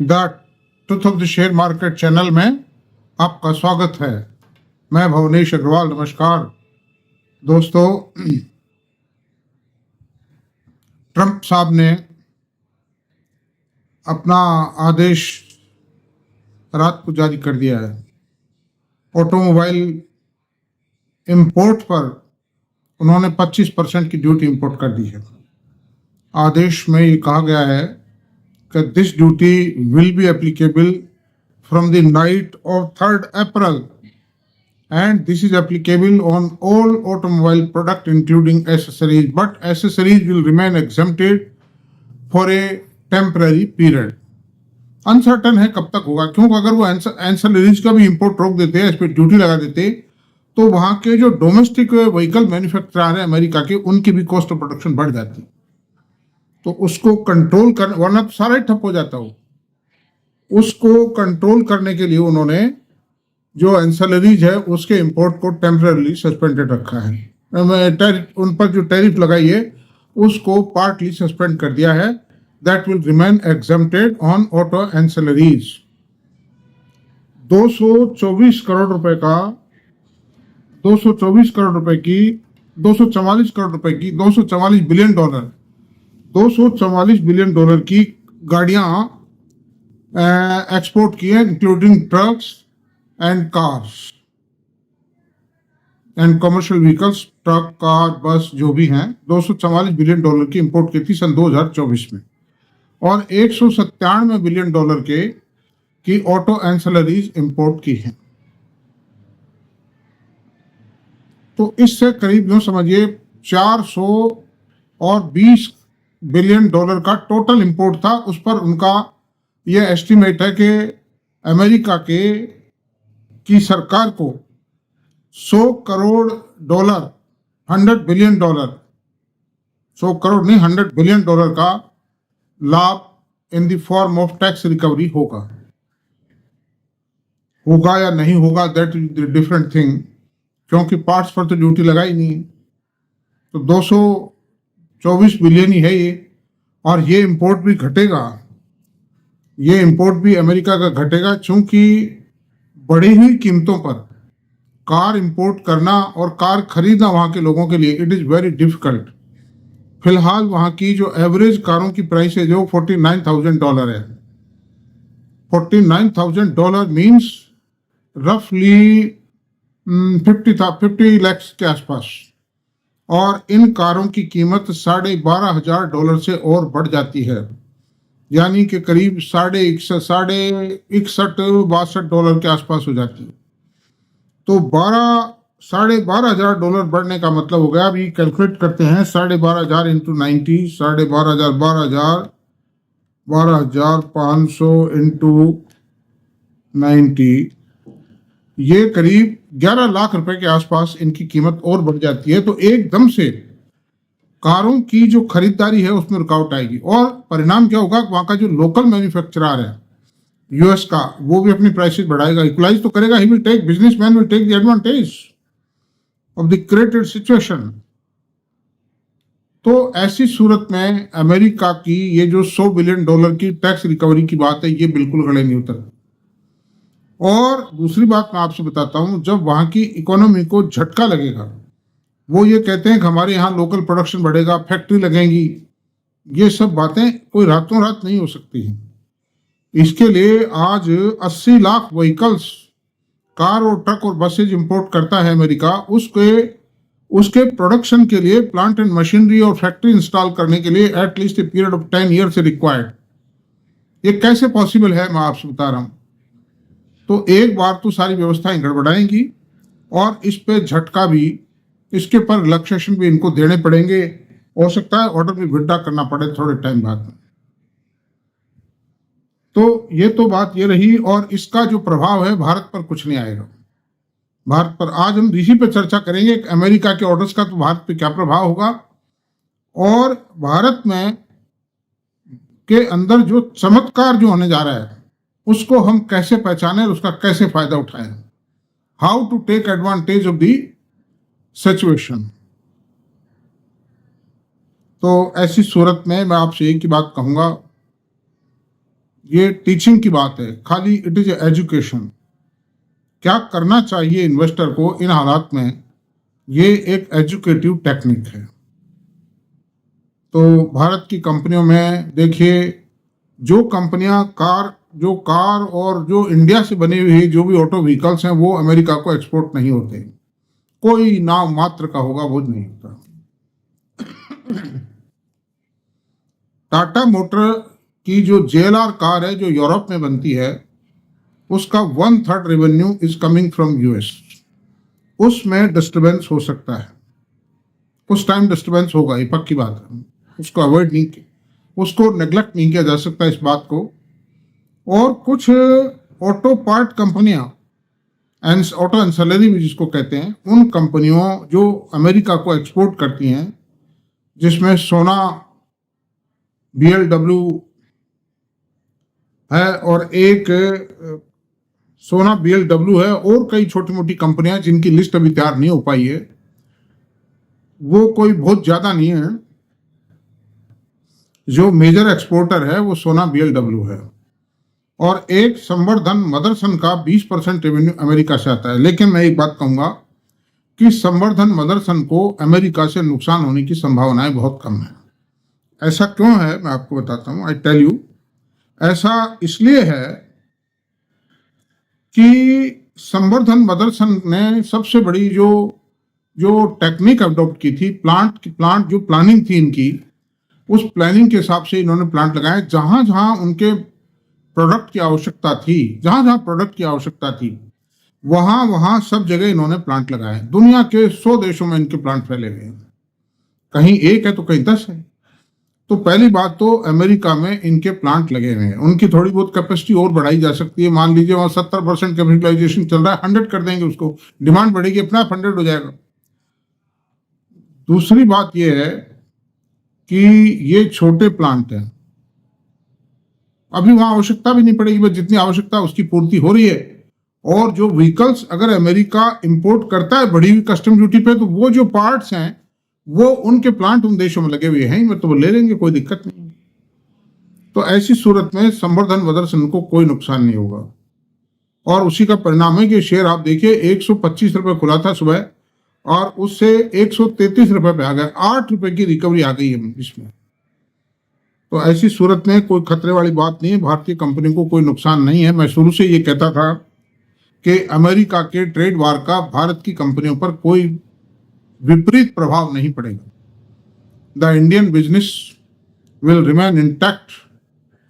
The truth of the share market channel में आपका स्वागत है। मैं भुवनेश अग्रवाल। नमस्कार दोस्तों। ट्रंप साहब ने अपना आदेश रात को जारी कर दिया है। ऑटोमोबाइल इंपोर्ट पर उन्होंने 25% की ड्यूटी इंपोर्ट कर दी है। आदेश में ये कहा गया है कि this duty will be applicable from the night of 3rd April and this is applicable on all automobile product including accessories, but accessories will remain exempted for a temporary period। Uncertain है कब तक होगा, क्योंकि अगर वो एंसेलरीज का भी import रोक देते, इस पर ड्यूटी लगा देते, तो वहां के जो डोमेस्टिक व्हीकल मैन्युफैक्चरर हैं अमेरिका के, उनकी भी कॉस्ट ऑफ प्रोडक्शन बढ़ जाती। तो उसको कंट्रोल कर, वरना तो सारा ही ठप हो जाता हो। उसको कंट्रोल करने के लिए उन्होंने जो एंसेलरीज है उसके इंपोर्ट को टेम्पररी सस्पेंडेड रखा है। उन पर जो टैरिफ लगाई है उसको पार्टली सस्पेंड कर दिया है। That will remain exempted on auto ancillaries. 224 crore रुपए का 224 करोड़ रुपए की 244 करोड़ रुपए की 244 बिलियन डॉलर 244 बिलियन डॉलर की गाड़ियां एक्सपोर्ट की है, including trucks and cars and commercial vehicles. Truck, car, बस जो भी हैं, 244 बिलियन डॉलर की इंपोर्ट की थी सन 2024 में, और 197 बिलियन डॉलर की ऑटो एंसेलरीज इंपोर्ट की है। तो इससे करीब यूं समझिए 420 बिलियन डॉलर का टोटल इंपोर्ट था। उस पर उनका यह एस्टिमेट है कि अमेरिका की सरकार को 100 crore dollar 100 billion dollar 100 crore नहीं 100 बिलियन डॉलर का लाभ in the form of tax recovery होगा या नहीं होगा, that is the different thing, क्योंकि पार्ट्स पर तो ड्यूटी लगाई नहीं। तो 224 बिलियन ही है ये, और ये इंपोर्ट भी घटेगा। ये इंपोर्ट भी अमेरिका का घटेगा, चूंकि बढ़ी हुई कीमतों पर कार इंपोर्ट करना और कार खरीदना वहां के लोगों के लिए इट इज वेरी डिफिकल्ट। फिलहाल वहां की जो एवरेज कारों की प्राइस है जो $49,000 है। $49,000 मीन्स रफली 50 लाख के आसपास, और इन कारों की कीमत $12,500 से और बढ़ जाती है, यानी कि करीब $61,62 के आसपास हो जाती है। तो $12,500 बढ़ने का मतलब हो गया, अभी कैलकुलेट करते हैं, 12,500 इंटू 90, 12,500 12,500 इंटू 90, ये करीब 11 लाख रुपए के आसपास इनकी कीमत और बढ़ जाती है। तो एकदम से कारों की जो खरीदारी है उसमें रुकावट आएगी, और परिणाम क्या होगा, वहां का जो लोकल मैन्युफैक्चरर है यूएस का, वो भी अपनी प्राइसेस बढ़ाएगा, इक्वलाइज तो करेगा। He will take, businessman will take the advantage of the created situation. तो ऐसी सूरत में अमेरिका की ये जो $100 बिलियन की टैक्स रिकवरी की बात है, ये बिल्कुल गले नहीं उतरती। और दूसरी बात मैं आपसे बताता हूं, जब वहां की इकोनॉमी को झटका लगेगा, वो ये कहते हैं कि हमारे यहाँ लोकल प्रोडक्शन बढ़ेगा, फैक्ट्री लगेंगी, ये सब बातें कोई रातों रात नहीं हो सकती हैं। इसके लिए आज 80 लाख व्हीकल्स, कार और ट्रक और बसेज इंपोर्ट करता है अमेरिका। उसके प्रोडक्शन के लिए प्लांट एंड मशीनरी और फैक्ट्री इंस्टॉल करने के लिए at least a period of 10 years से रिक्वायर्ड। ये कैसे पॉसिबल है, मैं आपसे बता रहा हूं। तो एक बार तो सारी व्यवस्थाएं गड़बड़ाएंगी, और इस पे झटका भी, इसके पर रिलैक्सेशन भी इनको देने पड़ेंगे। हो सकता है ऑर्डर भी विड्रॉ करना पड़े थोड़े टाइम बाद। तो ये तो बात ये रही, और इसका जो प्रभाव है भारत पर कुछ नहीं आएगा। भारत पर आज हम इसी पे चर्चा करेंगे कि अमेरिका के ऑर्डर्स का तो भारत पे क्या प्रभाव होगा, और भारत में के अंदर जो चमत्कार जो होने जा रहा है उसको हम कैसे पहचानें, उसका कैसे फायदा उठाएं। How to take advantage of the situation. तो ऐसी सूरत में मैं आपसे एक ही बात कहूंगा ये टीचिंग की बात है, खाली इट इज एजुकेशन। क्या करना चाहिए इन्वेस्टर को इन हालात में, ये एक एजुकेटिव टेक्निक है। तो भारत की कंपनियों में देखिए, जो कंपनियां जो कार और जो इंडिया से बनी हुई जो भी ऑटो व्हीकल्स हैं वो अमेरिका को एक्सपोर्ट नहीं होते, कोई नाम मात्र का होगा वो नहीं होता। टाटा मोटर की जो JLR कार है जो यूरोप में बनती है, उसका 1/3 revenue is coming from US. उसमें डिस्टर्बेंस हो सकता है, उस टाइम डिस्टर्बेंस होगा, ये पक्की बात है, उसको अवॉइड नहीं, उसको नेग्लेक्ट नहीं किया जा सकता इस बात को। और कुछ ऑटो पार्ट कंपनियां, ऑटो एंसेलरी भी जिसको कहते हैं, उन कंपनियों जो अमेरिका को एक्सपोर्ट करती हैं, जिसमें सोना BMW है और एक सोना BMW है और कई छोटी मोटी कंपनियां जिनकी लिस्ट अभी तैयार नहीं हो पाई है, वो कोई बहुत ज्यादा नहीं है। जो मेजर एक्सपोर्टर है वो सोना BMW है और एक संवर्धन मदरसन का 20% रेवेन्यू अमेरिका से आता है। लेकिन मैं एक बात कहूंगा कि संवर्धन मदरसन को अमेरिका से नुकसान होने की संभावनाएं बहुत कम है। ऐसा क्यों है मैं आपको बताता हूं, आई टेल यू। ऐसा इसलिए है कि संवर्धन मदरसन ने सबसे बड़ी जो टेक्निक अडॉप्ट की थी, प्लांट जो प्लानिंग थी इनकी, उस प्लानिंग के हिसाब से इन्होंने प्लांट लगाए। जहां जहां उनके प्रोडक्ट की आवश्यकता थी, जहां जहां प्रोडक्ट की आवश्यकता थी, वहां वहां सब जगह इन्होंने प्लांट लगाए। दुनिया के 100 देशों में इनके प्लांट फैले हुए हैं, कहीं 1 है तो कहीं 10 है। तो पहली बात तो अमेरिका में इनके प्लांट लगे हुए हैं, उनकी थोड़ी बहुत कैपेसिटी और बढ़ाई जा सकती है। मान लीजिए वहां 70% कैपिटलाइजेशन चल रहा है, 100 कर देंगे उसको, डिमांड बढ़ेगी, अपना 100 हो जाएगा। दूसरी बात यह है कि ये छोटे प्लांट हैं, अभी वहां आवश्यकता भी नहीं पड़ेगी, बस जितनी आवश्यकता उसकी पूर्ति हो रही है। और जो व्हीकल्स अगर अमेरिका इंपोर्ट करता है बढ़ी हुई कस्टम ड्यूटी पे, तो वो जो पार्ट्स हैं वो उनके प्लांट उन देशों में लगे हुए हैं, मतलब वो ले लेंगे, कोई दिक्कत नहीं। तो ऐसी सूरत में संवर्धन मदरसन को कोई नुकसान नहीं होगा। और उसी का परिणाम है कि शेयर आप देखिए 125 रुपए खुला था सुबह और उससे 133 रुपए पे आ गया, 8 रुपए की रिकवरी आ गई है इसमें। तो ऐसी सूरत में कोई खतरे वाली बात नहीं है, भारतीय कंपनी को कोई नुकसान नहीं है। मैं शुरू से ये कहता था कि अमेरिका के ट्रेड वार का भारत की कंपनियों पर कोई विपरीत प्रभाव नहीं पड़ेगा। The Indian business will remain intact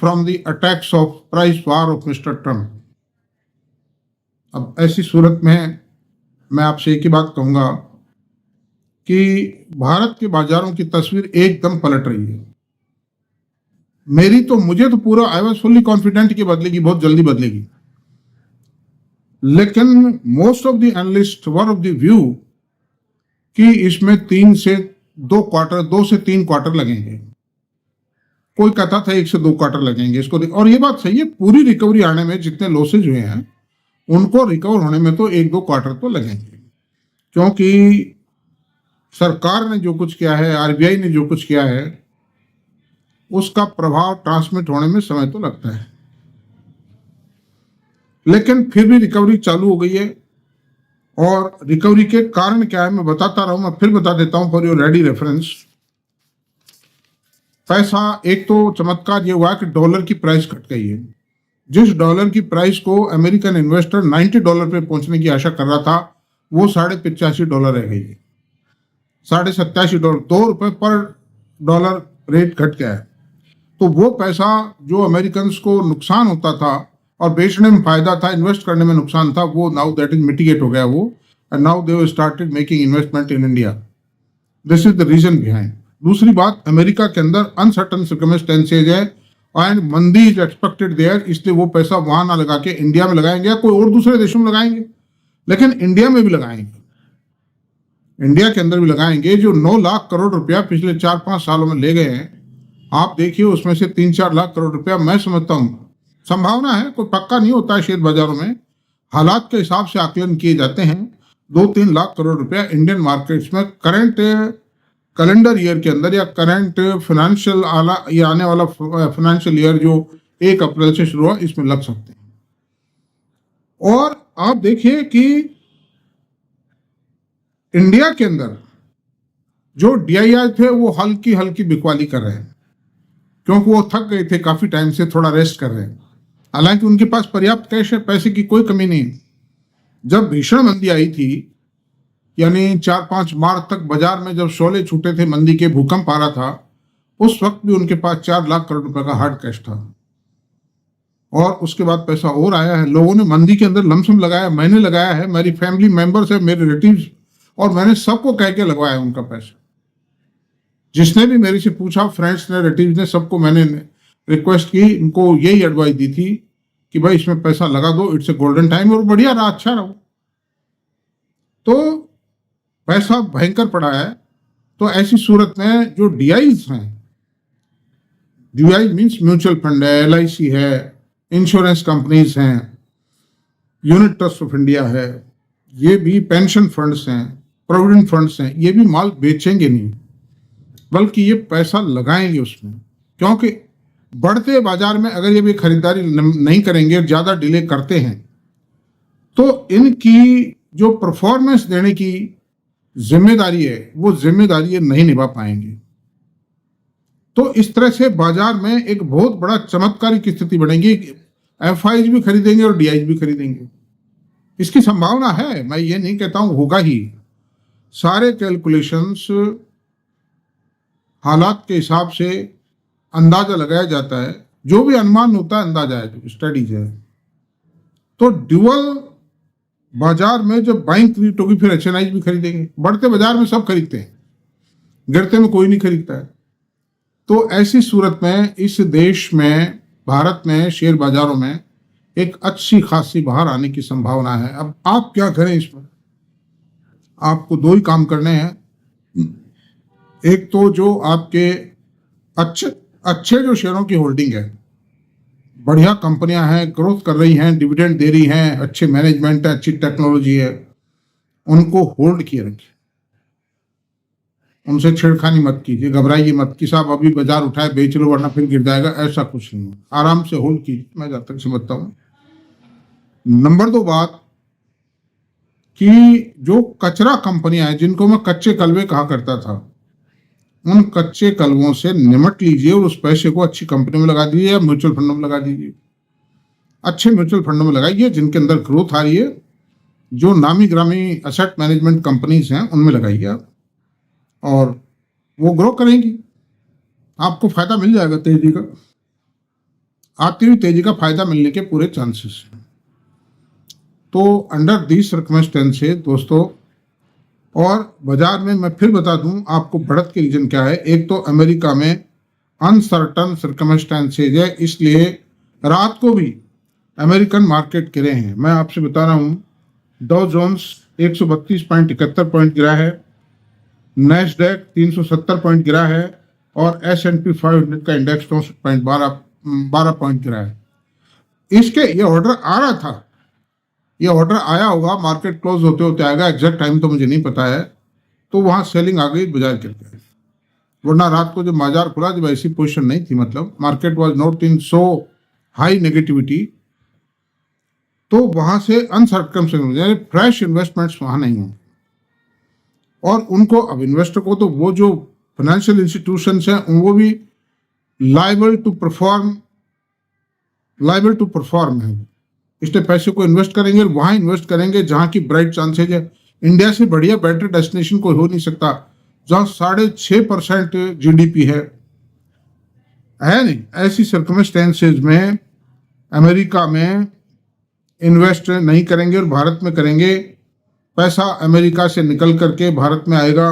from the attacks of price war of mister Trump. अब ऐसी सूरत में मैं आपसे एक ही बात कहूंगा कि भारत के बाजारों की तस्वीर एकदम पलट रही है। मुझे तो पूरा आई वॉज फुल्ली कॉन्फिडेंट कि बदलेगी, बहुत जल्दी बदलेगी। लेकिन most of the analyst were of the view कि इसमें 2 से 3 क्वार्टर लगेंगे। कोई कहता था 1 से 2 क्वार्टर लगेंगे इसको। और ये बात सही है, पूरी रिकवरी आने में जितने लॉसेज हुए हैं उनको रिकवर होने में तो 1-2 क्वार्टर तो लगेंगे, क्योंकि सरकार ने जो कुछ किया है, RBI ने जो कुछ किया है, उसका प्रभाव ट्रांसमिट होने में समय तो लगता है। लेकिन फिर भी रिकवरी चालू हो गई है। और रिकवरी के कारण क्या है मैं बताता रहा हूं, मैं फिर बता देता हूं फॉर योर रेडी रेफरेंस। पैसा, एक तो चमत्कार ये हुआ कि डॉलर की प्राइस घट गई है। जिस डॉलर की प्राइस को अमेरिकन इन्वेस्टर $90 पे पहुंचने की आशा कर रहा था, वो $85.5 रह गई है। $87.5, $2 पर डॉलर रेट घट गया है। तो वो पैसा जो अमेरिकन को नुकसान होता था और बेचने में फायदा था, इन्वेस्ट करने में नुकसान था, वो नाउ दैट इज मिटिगेट हो गया वो, and now they have started making investment in India. This is the reason behind. दूसरी बात, अमेरिका के अंदर अनसर्टन सर्कमस्टेंसेज है एंड मंदी इज एक्सपेक्टेड देयर, इसलिए वो पैसा वहां ना लगा के इंडिया में लगाएंगे या कोई और दूसरे देशों में लगाएंगे, लेकिन इंडिया में भी लगाएंगे, इंडिया के अंदर भी लगाएंगे। जो 9 लाख करोड़ रुपया पिछले 4-5 सालों में ले गए हैं, आप देखिए उसमें से 3-4 लाख करोड़ रुपया मैं समझता हूं, संभावना है, कोई पक्का नहीं होता है शेयर बाजारों में, हालात के हिसाब से आकलन किए जाते हैं, 2-3 लाख करोड़ रुपया इंडियन मार्केट्स में करंट कैलेंडर ईयर के अंदर या करंट फाइनेंशियल ये आने वाला फाइनेंशियल ईयर जो 1 अप्रैल से शुरू हुआ, इसमें लग सकते हैं। और आप देखिए कि इंडिया के अंदर जो DII थे वो हल्की हल्की बिकवाली कर रहे हैं, क्योंकि वो थक गए थे काफी टाइम से, थोड़ा रेस्ट कर रहे हैं। हालांकि उनके पास पर्याप्त कैश है, पैसे की कोई कमी नहीं। जब भीषण मंदी आई थी, यानी 4-5 मार्च तक बाजार में जब शोले छूटे थे मंदी के, भूकंप आ रहा था, उस वक्त भी उनके पास 4 लाख करोड़ रुपए का हार्ड कैश था। और उसके बाद पैसा और आया है। लोगों ने मंदी के अंदर लमसम लगाया, मैंने लगाया है, मेरी फैमिली मेंबर्स है, मेरे रिलेटिव्स, और मैंने सबको कह के लगवाया उनका पैसा। जिसने भी मेरे से पूछा, फ्रेंड्स ने, रिलेटिव्स ने, सबको मैंने रिक्वेस्ट की, इनको यही एडवाइस दी थी कि भाई इसमें पैसा लगा दो, इट्स ए गोल्डन टाइम, और बढ़िया रहा, अच्छा रहा। तो पैसा भयंकर पड़ा है। तो ऐसी सूरत में जो DIs हैं, DI मीन्स म्यूचुअल फंड है, LIC है, इंश्योरेंस कंपनीज हैं, यूनिट ट्रस्ट ऑफ इंडिया है, ये भी पेंशन फंड्स हैं, प्रोविडेंट फंड्स हैं, ये भी माल बेचेंगे नहीं, बल्कि ये पैसा लगाएंगे उसमें। क्योंकि बढ़ते बाजार में अगर ये भी खरीदारी नहीं करेंगे, ज्यादा डिले करते हैं, तो इनकी जो परफॉर्मेंस देने की जिम्मेदारी है, वो जिम्मेदारी ये नहीं निभा पाएंगे। तो इस तरह से बाजार में एक बहुत बड़ा चमत्कारी की स्थिति बनेगी। FIs भी खरीदेंगे और DIs भी खरीदेंगे, इसकी संभावना है। मैं ये नहीं कहता हूं होगा ही, सारे कैलकुलेशंस, हालात के हिसाब से अंदाजा लगाया जाता है। जो भी अनुमान होता है अंदाजा है, स्टडीज है। तो ड्यूअल बाजार में जब बाइंग क्रिएट होगी, फिर HNIs भी खरीदेंगे। बढ़ते बाजार में सब खरीदते हैं, गिरते में कोई नहीं खरीदता है। तो ऐसी सूरत में इस देश में, भारत में शेयर बाजारों में एक अच्छी खासी बाहर आने की संभावना है। अब आप क्या करें इसमें? आपको 2 ही काम करने हैं। एक तो जो आपके अच्छे जो शेयरों की होल्डिंग है, बढ़िया कंपनियां हैं, ग्रोथ कर रही हैं, डिविडेंड दे रही हैं, अच्छे मैनेजमेंट है, अच्छी टेक्नोलॉजी है, उनको होल्ड किए रखिए। उनसे छेड़खानी मत कीजिए, घबराइए मत कि साहब अभी बाजार उठाए बेच लो वरना फिर गिर जाएगा, ऐसा कुछ नहीं है। आराम से होल्ड कीजिए, मैं जब तक समझता हूँ। नंबर 2 बात कि जो कचरा कंपनियां हैं, जिनको मैं कच्चे कलवे कहा करता था, उन कच्चे कलवों से निमट लीजिए और उस पैसे को अच्छी कंपनी में लगा दीजिए या म्यूचुअल फंडों में लगा दीजिए। अच्छे म्यूचुअल फंडों में लगाइए जिनके अंदर ग्रोथ आ रही है। जो नामी ग्रामी एसेट मैनेजमेंट कंपनीज हैं उनमें लगाइए आप, और वो ग्रो करेंगी, आपको फायदा मिल जाएगा। तेजी का, आती हुई तेजी का फायदा मिलने के पूरे चांसेस हैं। तो अंडर दीज सर्कमस्टेंसेस दोस्तों, और बाजार में मैं फिर बता दूं आपको बढ़त के रीजन क्या है। एक तो अमेरिका में अनसर्टन सर्कमस्टेंसेज है, इसलिए रात को भी अमेरिकन मार्केट गिरे हैं। मैं आपसे बता रहा हूं, डॉ जोन्स 132.71 पॉइंट गिरा है, नैस्डैक 370 पॉइंट गिरा है, और S&P 500 का इंडेक्स 64.12 पॉइंट गिरा है। इसके ये ऑर्डर आ रहा था, ये ऑर्डर आया होगा, मार्केट क्लोज होते होते आएगा, एग्जैक्ट टाइम तो मुझे नहीं पता है। तो वहां सेलिंग आ गई, बाजार गिर गया। वरना रात को जब बाजार खुला, जब ऐसी पोजीशन नहीं थी, मतलब market was not in so high negativity, तो वहां से अनसर्कमस्टेंस यानी फ्रेश इन्वेस्टमेंट्स वहां नहीं होंगे। और उनको, अब इन्वेस्टर को तो वो जो फाइनेंशियल इंस्टीट्यूशंस हैं वो भी लायबल टू परफॉर्म है। इसलिए पैसे को इन्वेस्ट करेंगे और वहां इन्वेस्ट करेंगे जहां की ब्राइट चांसेज है। इंडिया से बढ़िया बेटर डेस्टिनेशन कोई हो नहीं सकता, जहां 6.5% GDP है नहीं। ऐसी सर्कमस्टेंसेज में अमेरिका में इन्वेस्ट नहीं करेंगे और भारत में करेंगे। पैसा अमेरिका से निकल करके भारत में आएगा।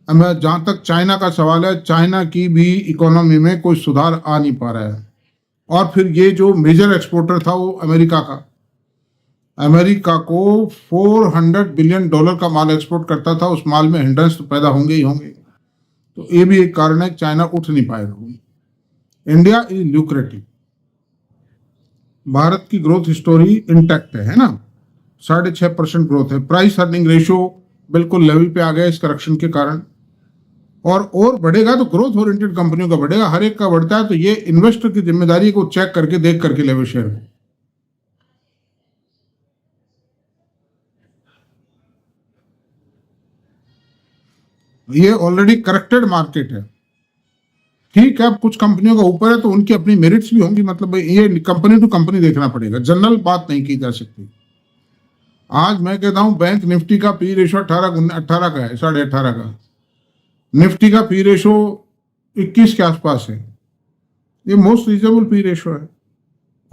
जहां तक चाइना का सवाल है, चाइना की भी इकोनॉमी में कोई सुधार आ नहीं पा रहा है। और फिर ये जो मेजर एक्सपोर्टर था वो अमेरिका का, अमेरिका को $400 बिलियन का माल एक्सपोर्ट करता था, उस माल में हिंड्रेंस तो पैदा होंगे ही होंगे। तो ये भी एक कारण है, चाइना उठ नहीं पाएगा। India is lucrative. भारत की ग्रोथ स्टोरी इंटैक्ट है ना, 6.5% ग्रोथ है। प्राइस अर्निंग रेशियो बिल्कुल लेवल पे आ गया इस करेक्शन के कारण। और बढ़ेगा तो ग्रोथ ओरिएंटेड कंपनियों का बढ़ेगा, हर एक का बढ़ता है। तो ये इन्वेस्टर की जिम्मेदारी को चेक करके देख करके लेवे शेयर। ये ऑलरेडी करेक्टेड मार्केट है। ठीक है, अब कुछ कंपनियों का ऊपर है तो उनकी अपनी मेरिट्स भी होंगी, मतलब ये कंपनी टू कंपनी देखना पड़ेगा, जनरल बात नहीं की जा सकती। आज मैं कहता हूं बैंक निफ्टी का पी रेशो 18 का है, 18.5 का। निफ्टी का पी रेशो 21 के आसपास है। ये मोस्ट रीजनेबल पी रेशो है।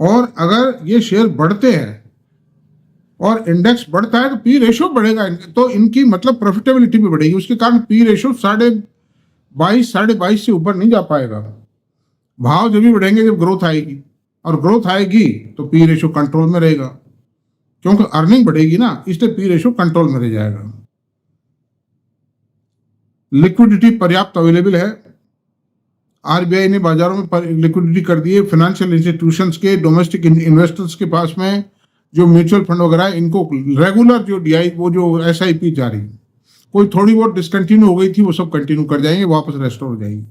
और अगर ये शेयर बढ़ते हैं और इंडेक्स बढ़ता है तो पी रेशो बढ़ेगा, तो इनकी मतलब प्रॉफिटेबिलिटी भी बढ़ेगी। उसके कारण पी रेशो 22.5 से ऊपर नहीं जा पाएगा। भाव जब भी बढ़ेंगे जब ग्रोथ आएगी, और ग्रोथ आएगी तो पी रेशो कंट्रोल में रहेगा, क्योंकि अर्निंग बढ़ेगी ना, इसलिए पी रेशो कंट्रोल में रह जाएगा। लिक्विडिटी पर्याप्त अवेलेबल है। आरबीआई ने बाजारों में लिक्विडिटी कर दी है। फाइनेंशियल इंस्टीट्यूशंस के, डोमेस्टिक इन्वेस्टर्स के पास में जो म्यूचुअल फंड वगैरह है, इनको रेगुलर जो डीआई वो जो एसआईपी जारी, कोई थोड़ी बहुत डिसकंटिन्यू हो गई थी वो सब कंटिन्यू कर जाएंगे, वापस रेस्टोर हो जाएंगी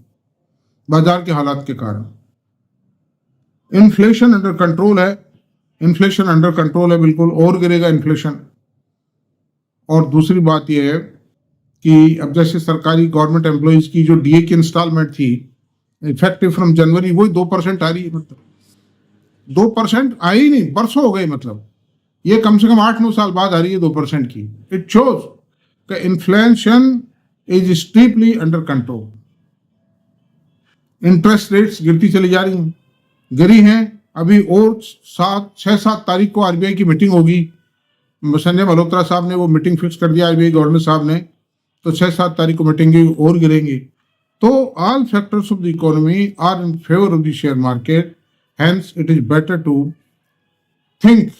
बाजार के हालात के कारण। इन्फ्लेशन अंडर कंट्रोल है, इन्फ्लेशन अंडर कंट्रोल है बिल्कुल, और गिरेगा इन्फ्लेशन। और दूसरी बात यह है कि अब जैसे सरकारी गवर्नमेंट एम्प्लॉइज की जो डीए की इंस्टॉलमेंट थी इफेक्टिव फ्रॉम जनवरी, वही 2% आ रही है। मतलब 2% आई नहीं, बरसों हो गए। मतलब ये कम से कम 8-9 साल बाद आ रही है 2% की। इट शोज कि inflation is strictly under control. Interest rates गिरती चली जा रही हैं, गिरी हैं। अभी और 6-7 तारीख को आरबीआई की मीटिंग होगी। संजय मल्होत्रा साहब ने वो मीटिंग फिक्स कर दिया, आरबीआई गवर्नर साहब ने, तो 6-7 तारीख को मीटिंग और गिरेंगी। तो all factors of the economy are in favour of the share market, hence it is better to think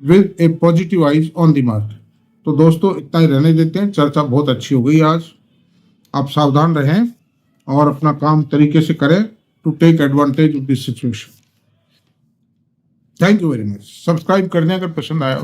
with a positive eyes on the market. तो दोस्तों इतना ही रहने देते हैं, चर्चा बहुत अच्छी हो गई आज। आप सावधान रहें और अपना काम तरीके से करें to take advantage of this situation. Thank you very much. Subscribe करने अगर पसंद आया।